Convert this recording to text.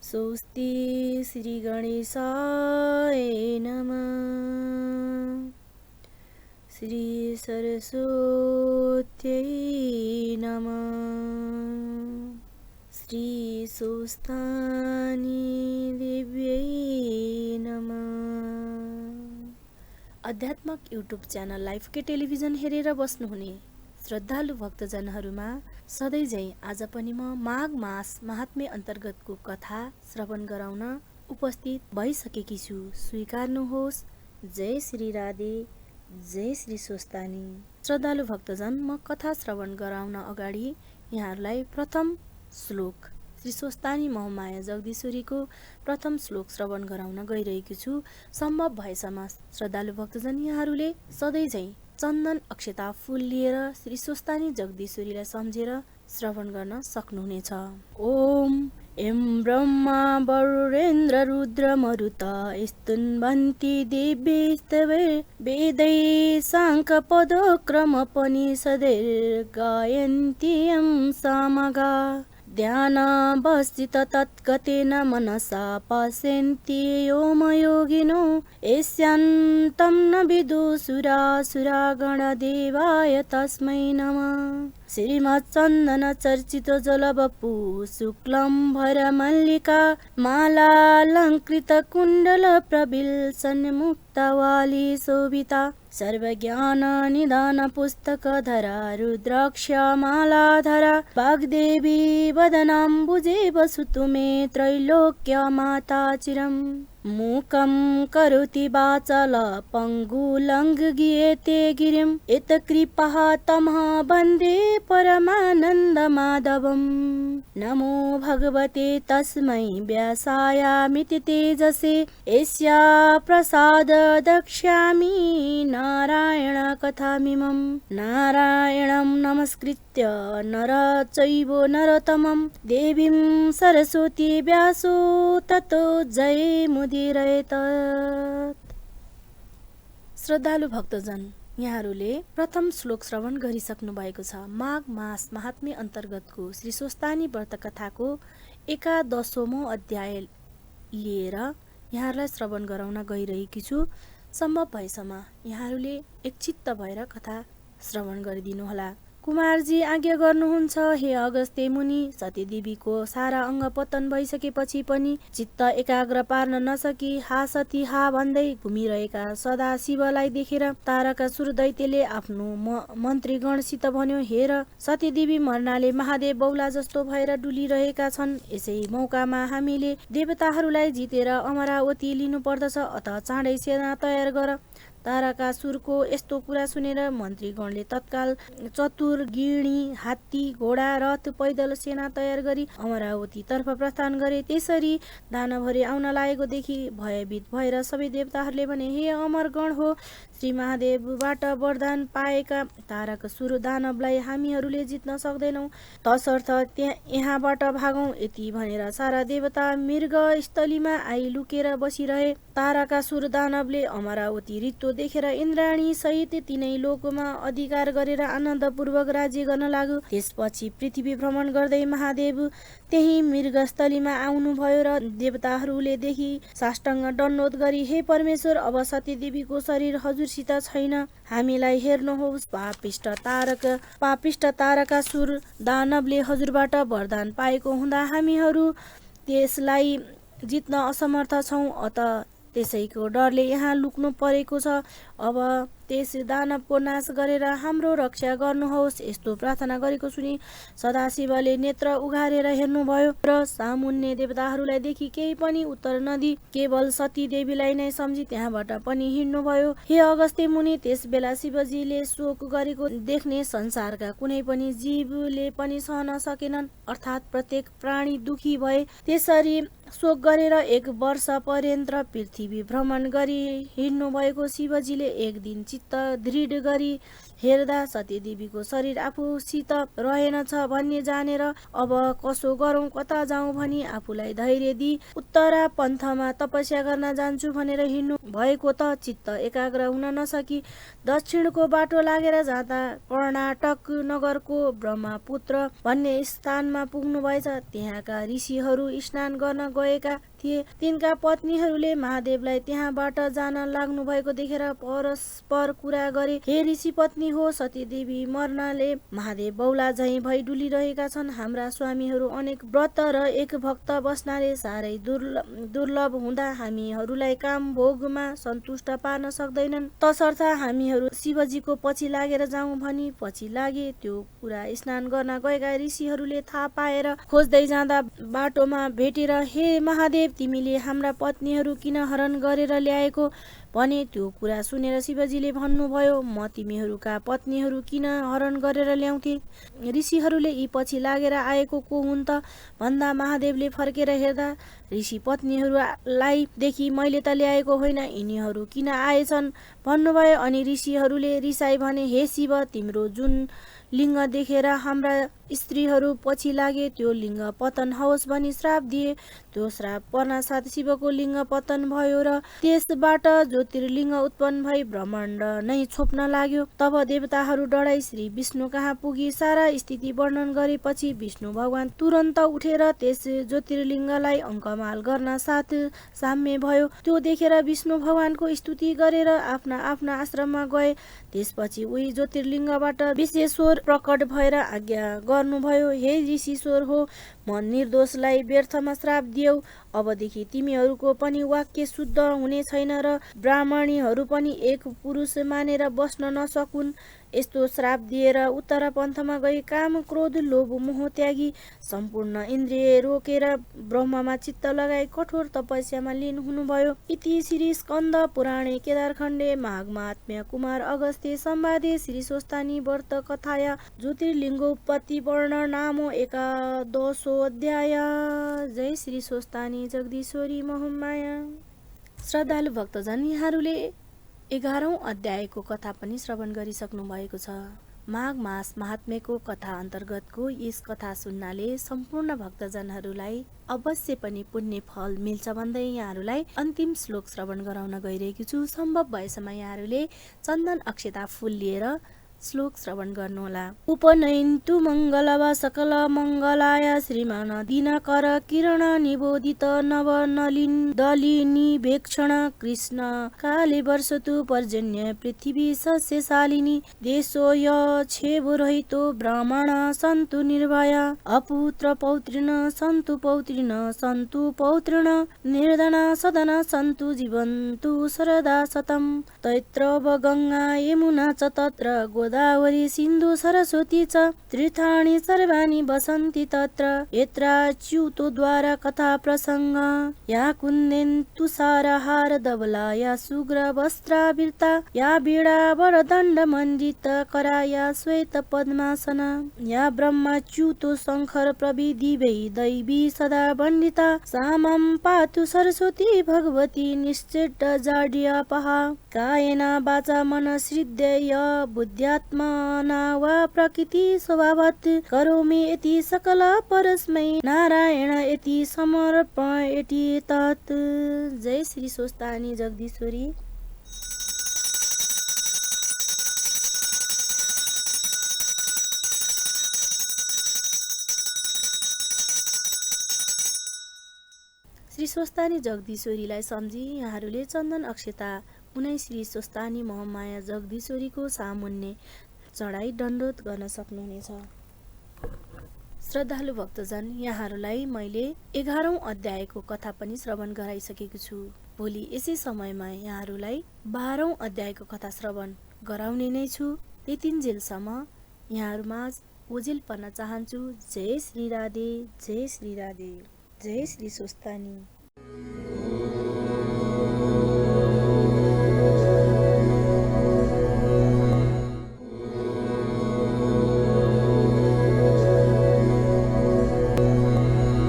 स्वस्ति श्री गणेशाय नमः। श्री सरस्वत्यै नमः। श्री स्वस्तानी देव्यै नमः। आध्यात्मक युट्युब च्यानल लाइफके टेलिभिजन हेरेर बस्नुहुने श्रद्धालु भक्तजनहरूमा सधैँझै आज पनि म माघ मास महात्म्य अन्तर्गतको कथा श्रवण गराउन उपस्थित भइसकेकी छु। स्वीकार्नुहोस्। जय श्री राधे, जय श्री स्वस्तानी। श्रद्धालु भक्तजन, म कथा श्रवण गराउन अगाडि यहाँहरूलाई प्रथम श्लोक श्री स्वस्तानी महमाया जगदीश्वरीको प्रथम श्लोक श्रवण गराउन गइरहेको छु। सम्भव भएसम्म श्रद्धालु भक्तजन यहाँहरूले सधैँझै चन्दन अक्षता फूल लिएर श्री स्वस्तानी जगदीश्वरीलाई सम्झेर श्रवण गर्न सक्नुहुनेछ। ओम एम ब्रह्मा वरुणेन्द्र रुद्र मरुत स्तुन्वन्ति देवीस्तवे वेदै साङ्क पदक्रम उपनिषदैर्गायन्ति यं सामगा ध्यानावस्थित तत्गतेन मनसा पश्यन्ति योमयोगिनो यस्यान्तं न विदुषुरासुरागणदेवाय तस्मै नमः। श्रीमच्चन्दन चर्चित जलवपु शुक्लं भरमल्लिका मालालङ्कृत कुण्डल प्रबिल्सन्मुक्तवाली शोभिता सर्वज्ञान निदान पुस्तकधरा रुद्राक्षमालाधरा वाग्देवी वदनाम्बुजे वसतु मे त्रैलोक्य माता चिरम्। मूकं करोति वाचाल पङ्गुलङ्घयते गिरिं यत्कृपः तमः वन्दे परमानन्दमाधवम्। नमो भगवते तस्मै व्यासायामिति तेजसे यस्या प्रसाद दक्ष्यामि नारायण कथामिमम्। नारायणं नमस्कृत्य नर चैव नरोत्तमं देवीं सरस्वती व्यासो ततो जयमुदीरयेत्। श्रद्धालु भक्तजन, यहाँहरूले प्रथम श्लोक श्रवण गरिसक्नु भएको छ। माघ मास महात्म्य अन्तर्गतको श्री स्वस्तानी व्रत कथाको 11औं अध्याय लिएर यहाँहरूलाई श्रवण गराउन गइरहेकी छु। सम्भव भएसम्म यहाँहरूले एकचित्त भएर कथा श्रवण गरिदिनुहोला। कुमारजी आज्ञा गर्नुहुन्छ, हे अगस्त्य मुनि। सतीदेवीको सारा अङ्ग पतन भइसकेपछि पनि चित्त एकाग्र पार्न नसकी हा सती हा भन्दै घुमिरहेका सदा शिवलाई देखेर तारकासुर दैत्यले आफ्नो मन्त्रीगणसित भन्यो, हेर सतीदेवी मर्नाले महादेव बौला जस्तो भएर डुलिरहेका छन्। यसै मौकामा हामीले देवताहरूलाई जितेर अमरावती लिनु पर्दछ, अत चाँडै सेना तयार गर। तारकासुरको यस्तो कुरा सुनेर मन्त्रीगणले तत्काल चतुर गिणी हात्ती घोडा रथ पैदल सेना तयार गरी अमरावती तर्फ प्रस्थान गरे। त्यसरी दानवहरू आउन लागेको देखि भयभीत भएर सबै देवताहरूले भने, हे अमरगण हो, श्री महादेवबाट वरदान पाएका तारकासुर दानवलाई हामीहरूले जित्न सक्दैनौँ, तसर्थ यहाँबाट भागौँ। यति भनेर सारा देवता मृग स्थलीमा आई लुकेर बसिरहे। तारकासुर दानवले अमरावती रित्तो देखेर इन्द्राणी सहित तीनै लोकमा अधिकार गरेर आनन्दपूर्वक राज्य गर्न लाग्यो। त्यसपछि पृथ्वी भ्रमण गर्दै महादेव त्यही मृगस्थलीमा आउनुभयो र देवताहरूले देखि साष्टाङ्ग दण्डवत गरी, हे परमेश्वर, अब सतीदेवीको शरीर हजुरसित छैन, हामीलाई हेर्नुहोस्। पापिष्ट तारकासुर दानवले हजुरबाट वरदान पाएको हुँदा हामीहरू त्यसलाई जित्न असमर्थ छौँ, अत त्यसैको डरले यहाँ लुक्नु परेको छ। अब त्यस दानवको नाश गरेर हाम्रो रक्षा गर्नुहोस्। यस्तो प्रार्थना गरेको सुनि सदाशिवले नेत्र उघारेर हेर्नुभयो र सामुन्ने देवताहरूलाई देखि केही पनि उत्तर नदी केवल सती देवीलाई नै सम्झी त्यहाँबाट पनि हिँड्नुभयो। हे अगस्त्य मुनि, त्यस बेला शिवजीले शोक गरेको देख्ने संसारका कुनै पनि जीवले पनि सहन सकेनन्, अर्थात् प्रत्येक प्राणी दुखी भए। त्यसरी शोक गरेर 1 वर्ष पर्यन्त पृथ्वी भ्रमण गरी हिँड्नु भएको शिवजीले एक दिन चित्त दृढ गरी हेर्दा सतीदेवीको शरीर आफूसित रहेनछ भन्ने जानेर अब कसो गरौँ, कता जाउँ भनी आफूलाई धैर्य दिई उत्तरा पन्थमा तपस्या गर्न जान्छु भनेर हिँड्नु भएको त चित्त एकाग्र हुन नसकी दक्षिणको बाटो लागेर जाँदा कर्नाटक नगरको ब्रह्मपुत्र भन्ने स्थानमा पुग्नु भएछ। त्यहाँका ऋषिहरू स्नान गर्न गएका थिए। तिनका पत्नीहरूले महादेवलाई त्यहाँबाट जान लाग्नु भएको देखेर परस्पर कुरा गरे। हे ऋषि पत्नी हो, सतीदेवी मर्नाले महादेव बौला झैं भई डुलिरहेका छन्। हाम्रा स्वामीहरू अनेक व्रत र एक भक्त बस्नाले साह्रै दुर्लभ हुँदा हामीहरूलाई काम भोगमा सन्तुष्ट पार्न सक्दैनन्। तसर्थ हामीहरू शिवजीको पछि लागेर जाउँ भनी पछि लागे। त्यो कुरा स्नान गर्न गएका ऋषिहरूले थाहा पाएर खोज्दै जाँदा बाटोमा भेटेर हे महादेव, तिमीले हाम्रा पत्नीहरू किन हरण गरेर ल्याएको भने। त्यो कुरा सुनेर शिवजीले भन्नुभयो, म तिमीहरूका पत्नीहरू किन हरण गरेर ल्याउँथे? ऋषिहरूले यी पछि लागेर आएको को हुन् त भन्दा महादेवले फर्केर हेर्दा ऋषि पत्नीहरूलाई देखि मैले त ल्याएको होइन, यिनीहरू किन आएछन् भन्नुभयो। अनि ऋषिहरूले रिसाई भने, हे शिव, तिम्रो जुन लिङ्ग देखेर हाम्रा स्त्रीहरू पछि लागे त्यो लिङ्ग पतन होस् भनी श्राप दिए। त्यो श्राप पर्नासाथ शिवको लिङ्ग पतन भयो र त्यसबाट ज्योतिर्लिङ्ग उत्पन्न भई ब्रह्माण्ड नै छोप्न लाग्यो। तब देवताहरू डराई श्री विष्णु कहाँ पुगी सारा स्थिति वर्णन गरेपछि विष्णु भगवान तुरन्त उठेर त्यस ज्योतिर्लिङ्गलाई अङ्कमाल गर्न साथ साम्य भयो। त्यो देखेर विष्णु भगवानको स्तुति गरेर आफ्ना आफ्ना आश्रममा गए। त्यसपछि उही ज्योतिर्लिङ्गबाट विश्वेश्वर प्रकट भएर आज्ञा गर्नुभयो, हे ऋषिश्वर हो, म निर्दोषलाई व्यर्थमा श्राप दियौ। अबदेखि तिमीहरूको पनि वाक्य शुद्ध हुने छैन र ब्राह्मणीहरू पनि एक पुरुष मानेर बस्न नसकुन्। यस्तो श्राप दिएर उत्तर पन्थमा गई काम क्रोध लोभ मोह त्यागी सम्पूर्ण इन्द्रिय रोकेर ब्रह्ममा चित्त लगाई कठोर तपस्यामा लीन हुनुभयो। इति श्री स्कन्द पुराणे केदारखण्डे माघमात्म्य कुमार अगस्त्य संवादे श्री स्वस्तानी व्रत कथाया ज्योतिर्लिङ्गोत्पत्ति वर्ण नामो एकादशो अध्याय। जय श्री स्वस्तानी जगदीश्वरी महामाया। श्रद्धालु भक्तजन, यहाँहरूले 11औं अध्यायको कथा पनि श्रवण गरिसक्नु भएको छ। माघ मास महात्म्यको कथा अन्तर्गतको यस कथा सुन्नाले सम्पूर्ण भक्तजनहरूलाई अवश्य पनि पुण्य फल मिल्छ भन्दै यहाँहरूलाई अन्तिम श्लोक श्रवण गराउन गइरहेको छु। सम्भव भएसम्म यहाँहरूले चन्दन अक्षता फूल लिएर श्लोक श्रवण गर्नुहोला। उपनयन्तु मङ्गलवा सकल मङ्गलाय श्रीमान दिनकर किरण निबोधित नव नलिन दलिनी भेक्षण कृष्ण काले वर्षतु पर्जन्य पृथ्वी सस्यशालिनी देशो य छेबो रहितो ब्राह्मण सन्तु निर्भय अपुत्र पौत्रिण सन्तु पौत्रिण सन्तु पौत्रिण निर्धना सदना सन्तु जीवन्तु सरदा शतम् तैत्र गङ्गा यमुना च तत्र गोदावरी सिन्धु सरस्वती च तीर्थानि सर्वाणि वसन्ति तत्र यत्राच्युतो द्वारा कथा प्रसङ्ग या कुन्देन्तु सारहार धवला या शुग्र वस्त्रावृता या वीणा वरदण्ड मण्डित करा या श्वेत पद्मासना या ब्रह्माच्युतो शङ्कर प्रविधि वै दैवी सदा वण्डिता सा मां पातु सरस्वती भगवती निश्चित जाड्यापहा कायेन वाचा मनश्रिद्य बुद्ध्यात्मना वा प्रकृति स्वभावत् करोमि इति सकल परस्मै नारायण इति समर्पण इति तत्। जय श्री स्वस्तानी जगदीश्वरी। श्री स्वस्तानी जगदीश्वरीलाई सम्झी यहाँहरूले चन्दन अक्षता उनै श्री स्वस्तानी महामाया जगदीश्वरीको सामुन्ने चढाई दण्डोत गर्न सक्नुहुनेछ। श्रद्धालु भक्तजन, यहाँहरूलाई मैले 11औं अध्यायको कथा पनि श्रवण गराइसकेको छु। भोलि यसै समयमा यहाँहरूलाई 12औं अध्यायको कथा श्रवण गराउने नै छु। त्यतिन्जेलसम्म यहाँहरूमा ओझेल पर्न चाहन्छु। जय श्री राधे, जय श्री राधे, जय श्री स्वस्तानी।